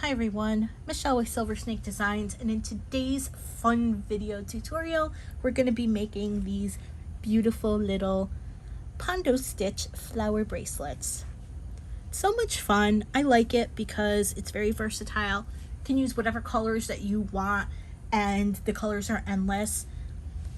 Hi everyone, Michelle with Silver Snake Designs, and in today's fun video tutorial we're going to be making these beautiful little Pondo stitch flower bracelets. So much fun. I like it because it's very versatile. You can use whatever colors that you want and the colors are endless.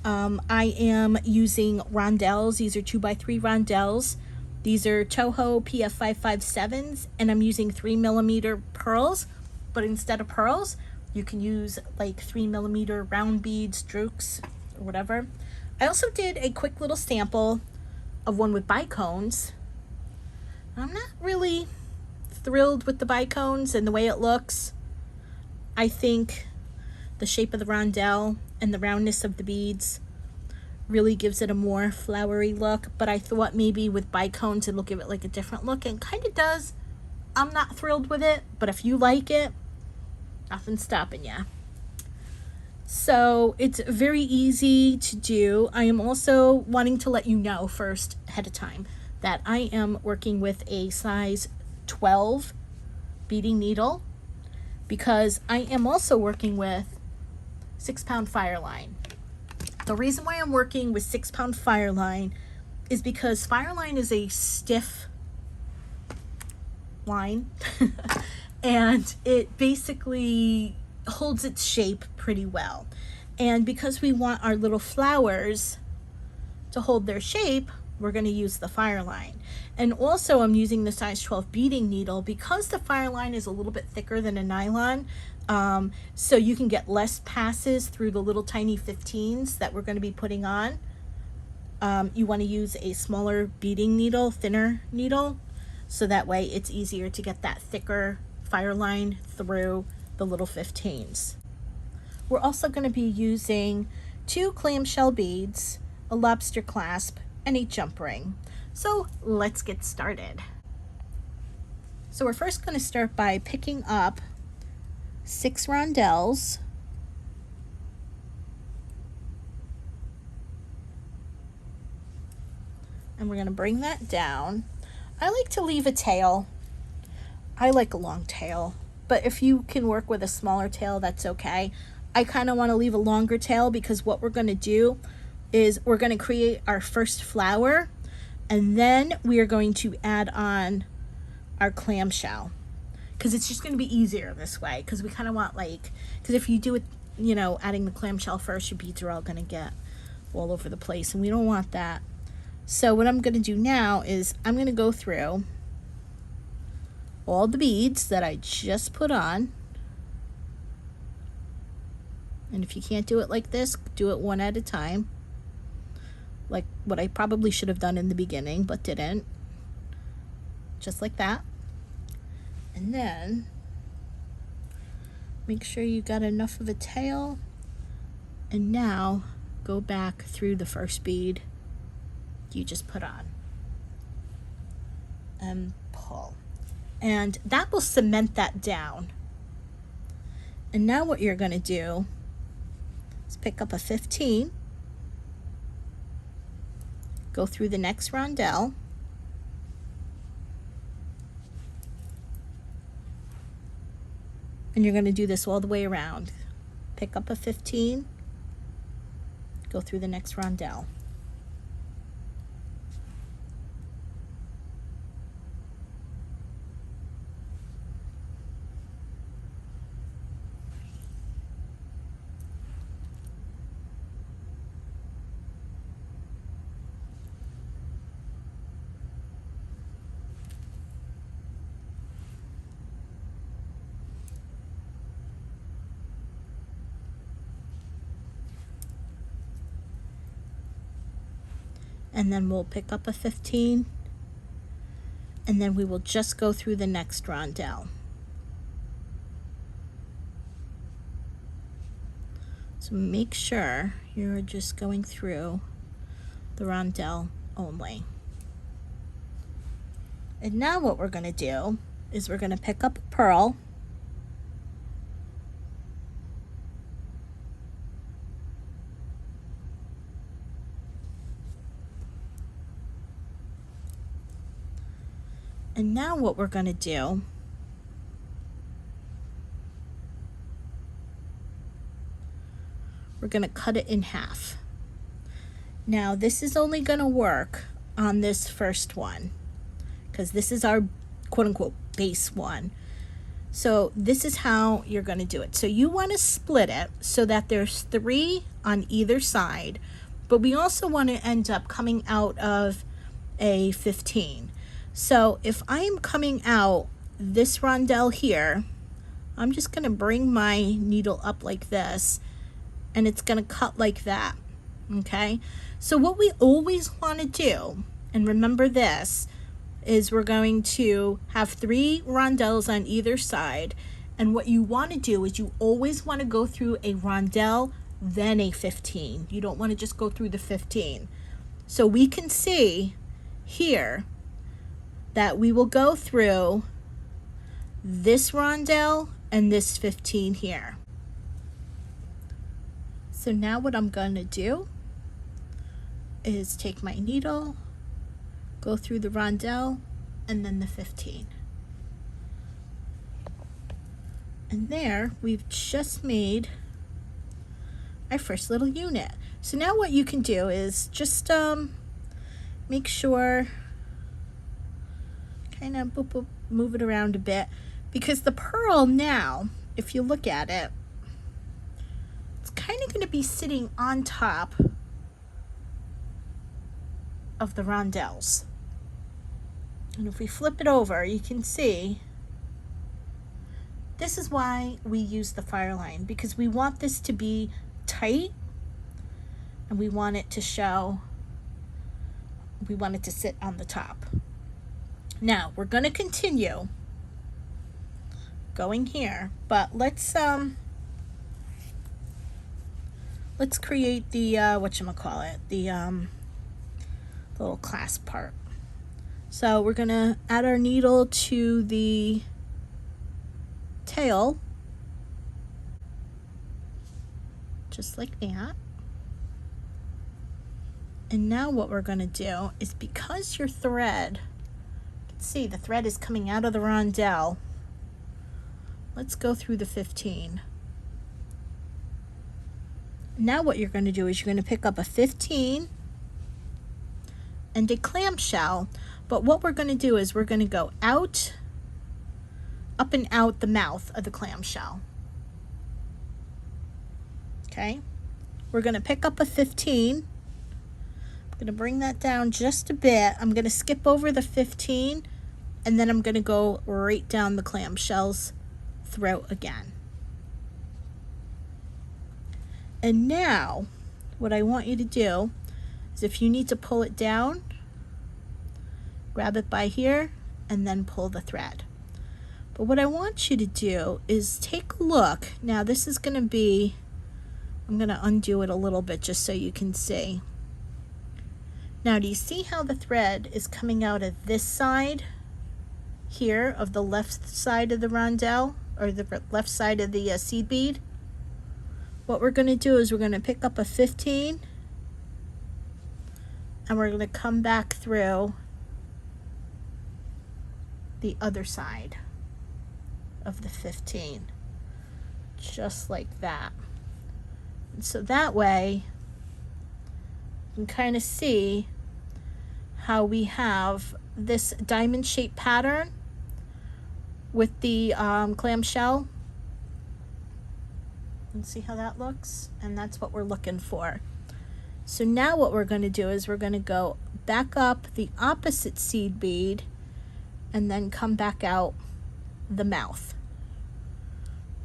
I am using rondelles. These are 2x3 rondelles. These are Toho PF557s, and I'm using 3mm pearls, but instead of pearls, you can use like 3mm round beads, drukes, or whatever. I also did a quick little sample of one with bicones. I'm not really thrilled with the bicones and the way it looks. I think the shape of the rondelle and the roundness of the beads really gives it a more flowery look, but I thought maybe with bicones it'll give it like a different look, and kind of does. I'm not thrilled with it, but if you like it, nothing's stopping ya. So it's very easy to do. I am also wanting to let you know first ahead of time that I am working with a size 12 beading needle because I am also working with 6-pound Fireline. The reason why I'm working with 6-pound Fireline is because Fireline is a stiff line and it basically holds its shape pretty well. And because we want our little flowers to hold their shape, we're going to use the Fireline. And also I'm using the size 12 beading needle because the Fireline is a little bit thicker than a nylon. So you can get less passes through the little tiny 15s that we're going to be putting on. You want to use a smaller beading needle, thinner needle, so that way it's easier to get that thicker Fireline through the little 15s. We're also going to be using 2 clamshell beads, a lobster clasp, and a jump ring. So let's get started. So we're first going to start by picking up 6 rondelles, and we're going to bring that down. I like to leave a tail. I like a long tail, but if you can work with a smaller tail, that's okay. I kind of want to leave a longer tail because what we're going to do is we're going to create our first flower, and then we are going to add on our clamshell, because it's just going to be easier this way, because we kind of want, like, because if you do it, you know, adding the clamshell first, your beads are all going to get all over the place, and we don't want that. So what I'm going to do now is I'm going to go through all the beads that I just put on, and if you can't do it like this, do it one at a time, like what I probably should have done in the beginning but didn't, just like that. And then make sure you got enough of a tail, and now go back through the first bead you just put on and pull, and that will cement that down. And now what you're going to do is pick up a 15, go through the next rondelle, and you're going to do this all the way around. Pick up a 15, go through the next rondelle. And then we'll pick up a 15, and then we will just go through the next rondelle. So make sure you're just going through the rondelle only. And now what we're going to do is we're going to pick up a pearl, and now what we're going to do we're going to cut it in half. Now this is only going to work on this first one because this is our quote-unquote base one. So this is how you're going to do it. So you want to split it so that there's 3 on either side, but we also want to end up coming out of a 15. So if I'm coming out this rondelle here, I'm just going to bring my needle up like this, and it's going to cut like that. Okay, so what we always want to do, and remember this, is we're going to have 3 rondelles on either side, and what you want to do is you always want to go through a rondelle, then a 15. You don't want to just go through the 15. So we can see here that we will go through this rondelle and this 15 here. So now what I'm going to do is take my needle, go through the rondelle, and then the 15. And there we've just made our first little unit. So now what you can do is just make sure, kind of boop, boop, move it around a bit, because the pearl now, if you look at it, it's kind of going to be sitting on top of the rondelles. And if we flip it over, you can see this is why we use the Fireline, because we want this to be tight and we want it to show, we want it to sit on the top. Now we're going to continue going here, but let's create the whatchamacallit, the little clasp part. So we're going to add our needle to the tail, just like that. And now what we're going to do is, because your thread, you can see the thread is coming out of the rondelle, let's go through the 15. Now what you're going to do is you're going to pick up a 15 and a clamshell. But what we're going to do is we're going to go out, up and out the mouth of the clamshell. Okay, we're going to pick up a 15. I'm going to bring that down just a bit. I'm going to skip over the 15, and then I'm going to go right down the clamshell's throat again. And now what I want you to do is, if you need to pull it down, grab it by here and then pull the thread. But what I want you to do is take a look. Now this is going to be, I'm going to undo it a little bit just so you can see. Now do you see how the thread is coming out of this side here, of the left side of the rondelle, or the left side of the seed bead? What we're going to do is we're going to pick up a 15 and we're going to come back through the other side of the 15, just like that. And so that way you can kind of see how we have this diamond shaped pattern with the clamshell. And see how that looks? And that's what we're looking for. So now what we're going to do is we're going to go back up the opposite seed bead and then come back out the mouth,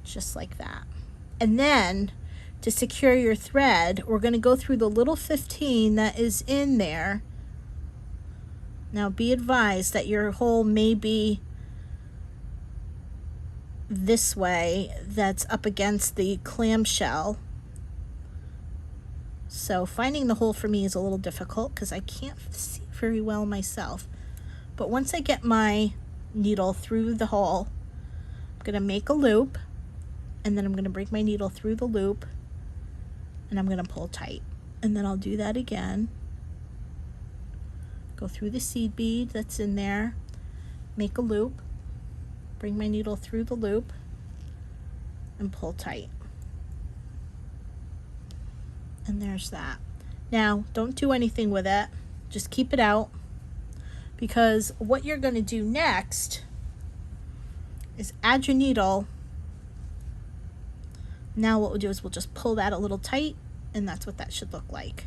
just like that. And then to secure your thread, we're going to go through the little 15 that is in there. Now be advised that your hole may be this way, that's up against the clamshell. So finding the hole for me is a little difficult because I can't see very well myself. But once I get my needle through the hole, I'm going to make a loop, and then I'm going to bring my needle through the loop, and I'm going to pull tight. And then I'll do that again. Go through the seed bead that's in there, make a loop, bring my needle through the loop, and pull tight. And there's that. Now, don't do anything with it. Just keep it out, because what you're going to do next is add your needle. Now what we'll do is we'll just pull that a little tight, and that's what that should look like.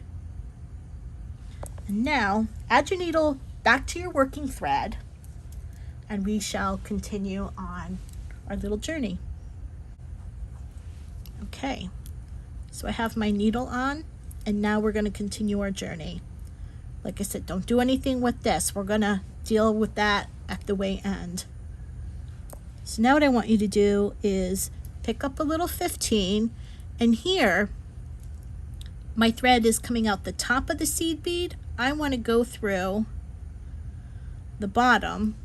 And now add your needle back to your working thread, and we shall continue on our little journey. Okay, so I have my needle on, and now we're going to continue our journey. Like I said, don't do anything with this. We're going to deal with that at the way end. So now what I want you to do is pick up a little 15, and here my thread is coming out the top of the seed bead. I want to go through the bottom,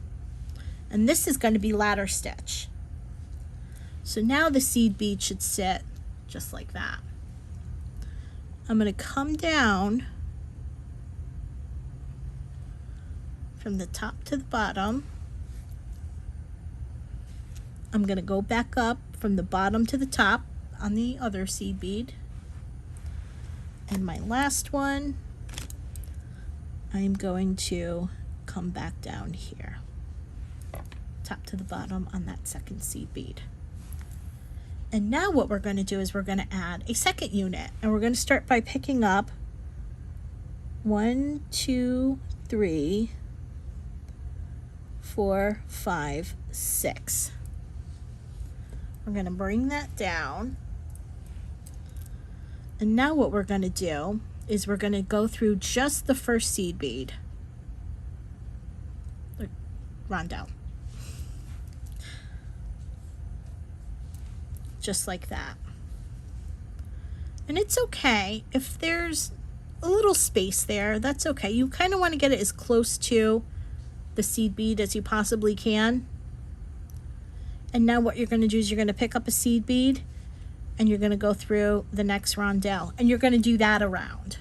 and this is going to be ladder stitch. So now the seed bead should sit just like that. I'm going to come down from the top to the bottom. I'm going to go back up from the bottom to the top on the other seed bead. And my last one, I'm going to come back down here, top to the bottom on that second seed bead. And now what we're going to do is we're going to add a second unit, and we're going to start by picking up 1, 2, 3, 4, 5, 6. We're going to bring that down. And now what we're going to do is we're going to go through just the first seed bead, the rondelle, just like that. And it's okay if there's a little space there, that's okay. You kind of want to get it as close to the seed bead as you possibly can. And now what you're going to do is you're going to pick up a seed bead, and you're going to go through the next rondelle, and you're going to do that around.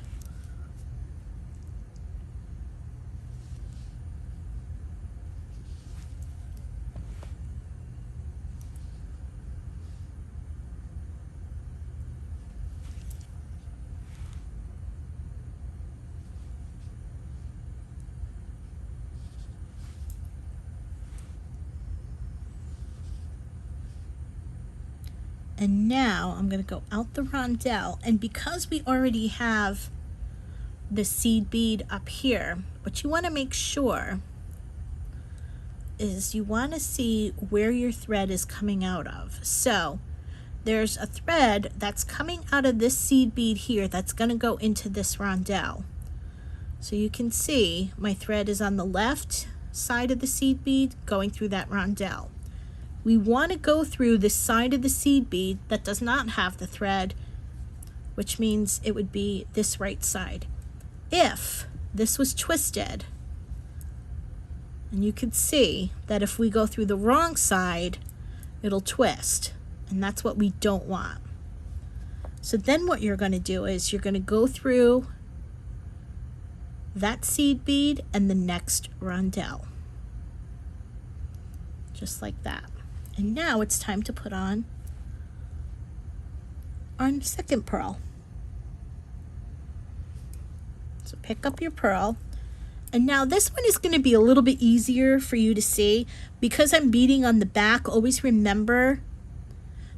And now I'm going to go out the rondelle, and because we already have the seed bead up here, what you want to make sure is you want to see where your thread is coming out of. So there's a thread that's coming out of this seed bead here that's going to go into this rondelle. So you can see my thread is on the left side of the seed bead going through that rondelle. We want to go through the side of the seed bead that does not have the thread, which means it would be this right side. If this was twisted, and you can see that if we go through the wrong side, it'll twist, and that's what we don't want. So then what you're going to do is you're going to go through that seed bead and the next rondelle, just like that. And now it's time to put on our second pearl. So pick up your pearl, and now this one is going to be a little bit easier for you to see because I'm beading on the back. Always remember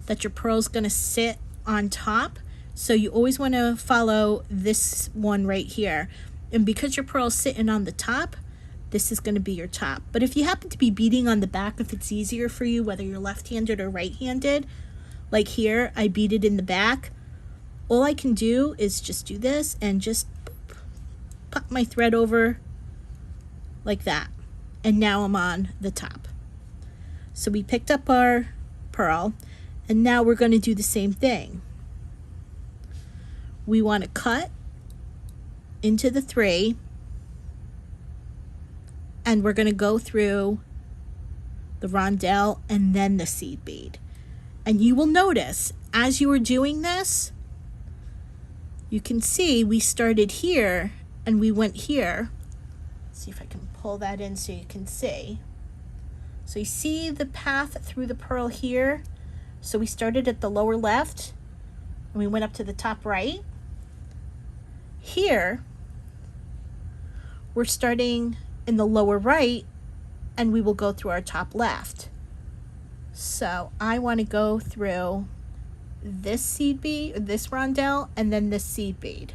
that your pearl is going to sit on top, so you always want to follow this one right here. And because your pearl is sitting on the top, this is going to be your top. But if you happen to be beading on the back, if it's easier for you, whether you're left-handed or right-handed, like here, I beaded in the back, all I can do is just do this and just pop my thread over like that. And now I'm on the top. So we picked up our pearl, and now we're going to do the same thing. We want to cut into the 3, and we're going to go through the rondelle and then the seed bead. And you will notice as you are doing this, you can see we started here and we went here. Let's see if I can pull that in so you can see. So you see the path through the pearl here. So we started at the lower left and we went up to the top right. Here, we're starting in the lower right, and we will go through our top left. So I want to go through this seed bead, this rondelle, and then this seed bead.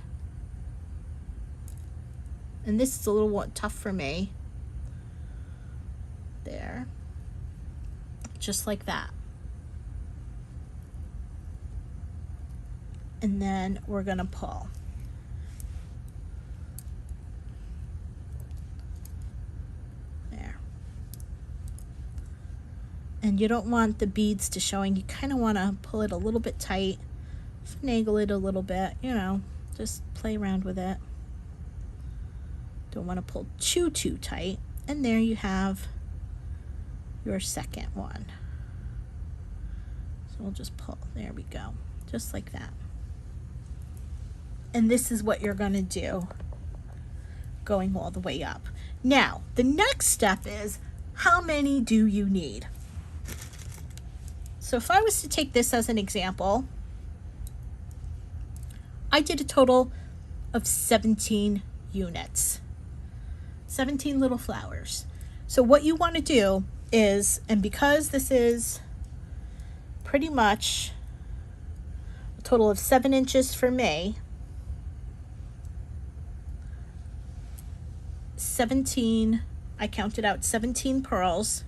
And this is a little tough for me. There. Just like that. And then we're going to pull. There. And you don't want the beads to showing. You kind of want to pull it a little bit tight, finagle it a little bit, you know, just play around with it. Don't want to pull too tight. And there you have your second one. So we'll just pull. There we go. Just like that. And this is what you're going to do going all the way up. Now, the next step is, how many do you need? So if I was to take this as an example, I did a total of 17 units. 17 little flowers. So what you want to do is, and because this is pretty much a total of 7 inches for me, 17, I counted out 17 pearls.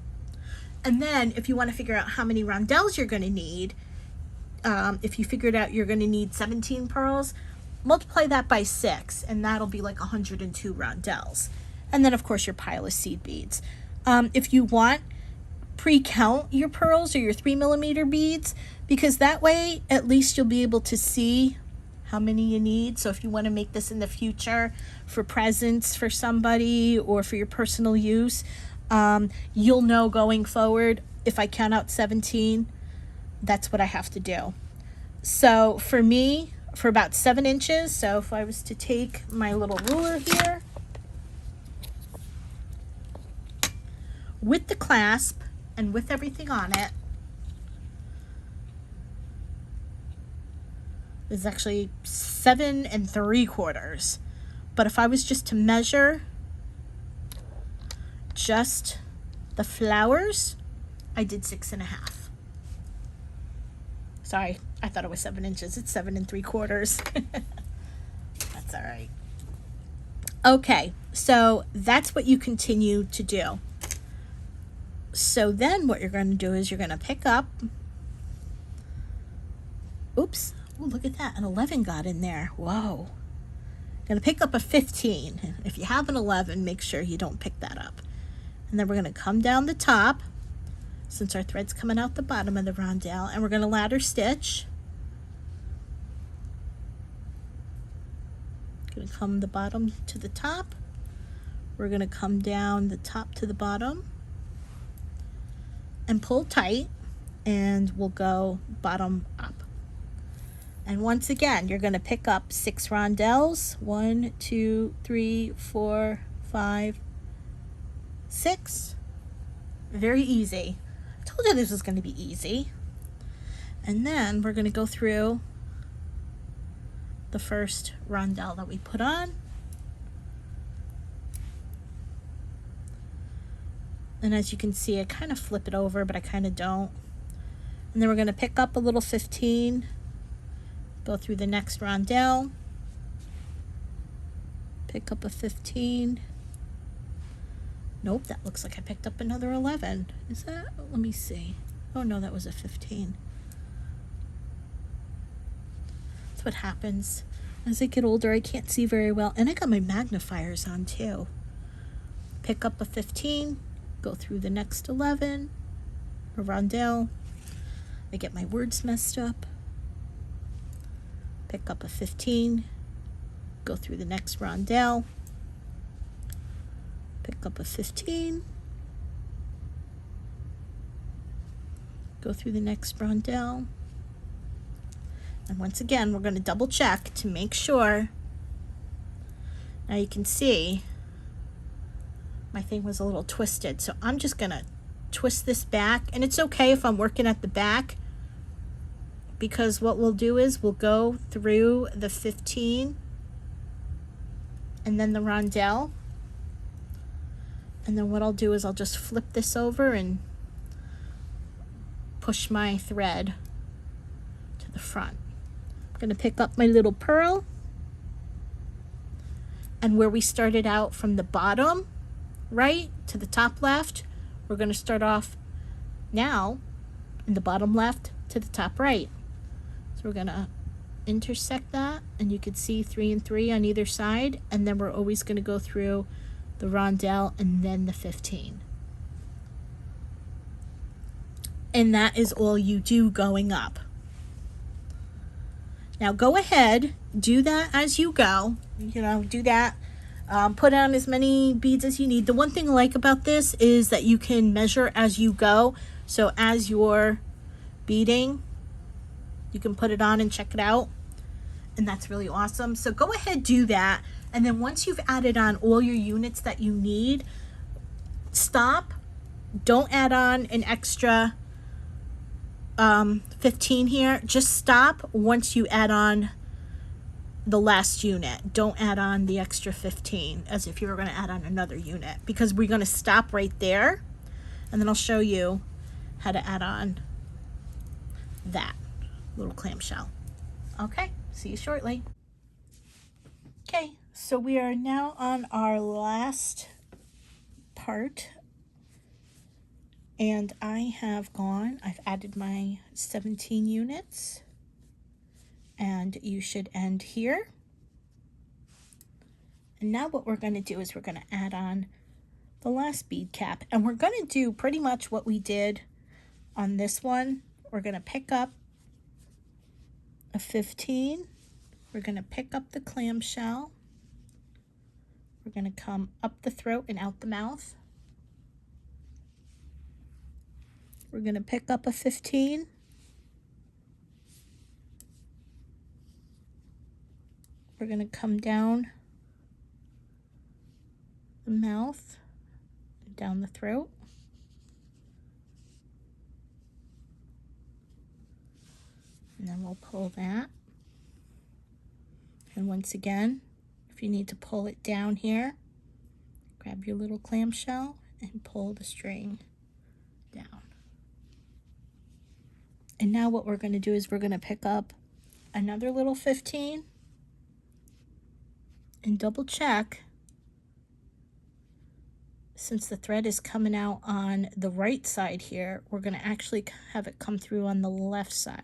And then if you want to figure out how many rondelles you're going to need, if you figured out you're going to need 17 pearls, multiply that by 6, and that'll be like 102 rondelles. And then of course your pile of seed beads. If you want, pre-count your pearls or your 3mm beads, because that way at least you'll be able to see how many you need. So if you want to make this in the future for presents for somebody or for your personal use, you'll know going forward, if I count out 17, that's what I have to do. So for me, for about 7 inches, so if I was to take my little ruler here, with the clasp and with everything on it, is actually 7 3/4. But if I was just to measure just the flowers, I did 6 1/2. Sorry, I thought it was 7 inches. It's 7 3/4. That's all right. Okay, so that's what you continue to do. So then what you're going to do is you're going to pick up, oops, oh, look at that, an 11 got in there. Whoa. Going to pick up a 15. If you have an 11, make sure you don't pick that up. And then we're going to come down the top, since our thread's coming out the bottom of the rondelle, and we're going to ladder stitch. Going to come the bottom to the top. We're going to come down the top to the bottom and pull tight, and we'll go bottom up. And once again, you're going to pick up 6 rondelles. 1, 2, 3, 4, 5, 6. Very easy. I told you this was going to be easy. And then we're going to go through the first rondelle that we put on. And as you can see, I kind of flip it over, but I kind of don't. And then we're going to pick up a little 15, go through the next rondelle, pick up a 15. Nope, that looks like I picked up another 11. Is that? Let me see. Oh no, that was a 15. That's what happens. As I get older, I can't see very well. And I got my magnifiers on too. Pick up a 15. Go through the next 11, a rondelle. I get my words messed up. Pick up a 15, go through the next rondelle, pick up a 15, go through the next rondelle. And once again, we're going to double check to make sure. Now you can see my thing was a little twisted, so I'm just going to twist this back. And it's okay if I'm working at the back, because what we'll do is we'll go through the 15 and then the rondelle. And then what I'll do is I'll just flip this over and push my thread to the front. I'm going to pick up my little pearl, and where we started out from the bottom right to the top left, we're going to start off now in the bottom left to the top right. So we're going to intersect that, and you can see 3 and 3 on either side, and then we're always going to go through the rondelle and then the 15. And that is all you do going up. Now go ahead, do that as you go. You know, do that. Put on as many beads as you need. The one thing I like about this is that you can measure as you go. So as you're beading, you can put it on and check it out. And that's really awesome. So go ahead, do that. And then once you've added on all your units that you need, stop. Don't add on an extra 15 here. Just stop once you add on the last unit. Don't add on the extra 15 as if you were going to add on another unit, because we're going to stop right there, and then I'll show you how to add on that little clamshell. Okay, see you shortly. Okay, so we are now on our last part, and I've added my 17 units, and you should end here. And now what we're going to do is we're going to add on the last bead cap, and we're going to do pretty much what we did on this one. We're going to pick up a 15. We're going to pick up the clamshell. We're going to come up the throat and out the mouth. We're going to pick up a 15. We're going to come down the mouth, down the throat. And then we'll pull that. And once again, if you need to pull it down here, grab your little clamshell and pull the string down. And now what we're going to do is we're going to pick up another little 15 and double check, since the thread is coming out on the right side here, we're going to actually have it come through on the left side.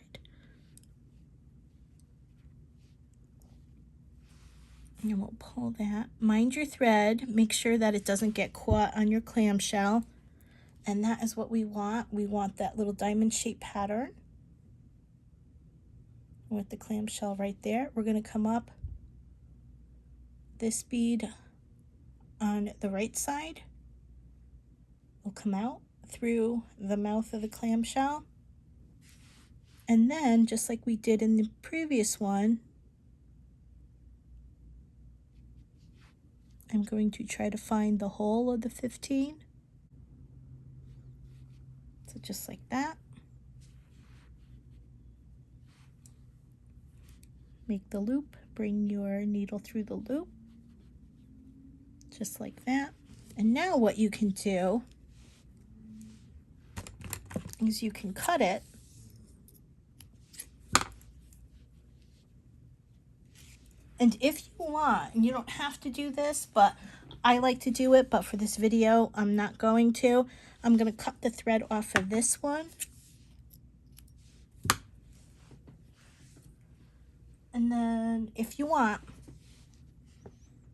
And we'll pull that. Mind your thread. Make sure that it doesn't get caught on your clamshell. And that is what we want. We want that little diamond shaped pattern with the clamshell right there. We're going to come up this bead on the right side. We'll come out through the mouth of the clamshell. And then, just like we did in the previous one, I'm going to try to find the hole of the 15. So just like that. Make the loop, bring your needle through the loop, just like that. And now what you can do is you can cut it And if you want, and you don't have to do this, but I like to do it, but for this video, I'm not going to. I'm going to cut the thread off of this one. And then if you want,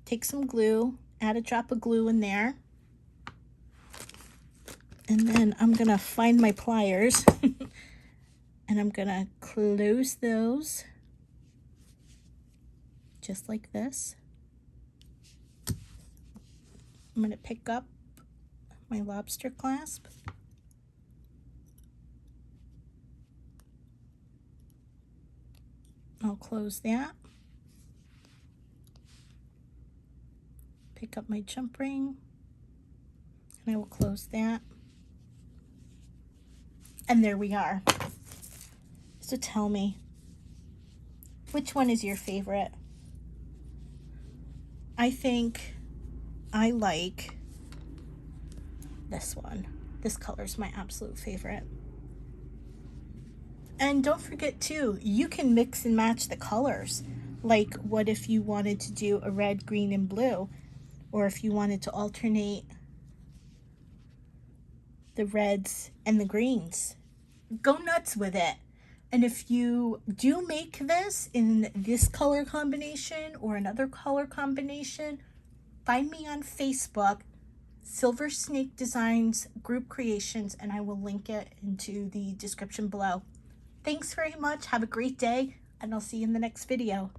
take some glue, add a drop of glue in there. And then I'm going to find my pliers and I'm going to close those just like this. I'm going to pick up my lobster clasp. I'll close that. Pick up my jump ring and I will close that. And there we are. So tell me, which one is your favorite? I think I like this one. This color is my absolute favorite. And don't forget too, you can mix and match the colors. Like what if you wanted to do a red, green, and blue, or if you wanted to alternate the reds and the greens. Go nuts with it. And if you do make this in this color combination or another color combination, find me on Facebook, Silver Snake Designs Group Creations, and I will link it into the description below. Thanks very much. Have a great day, and I'll see you in the next video.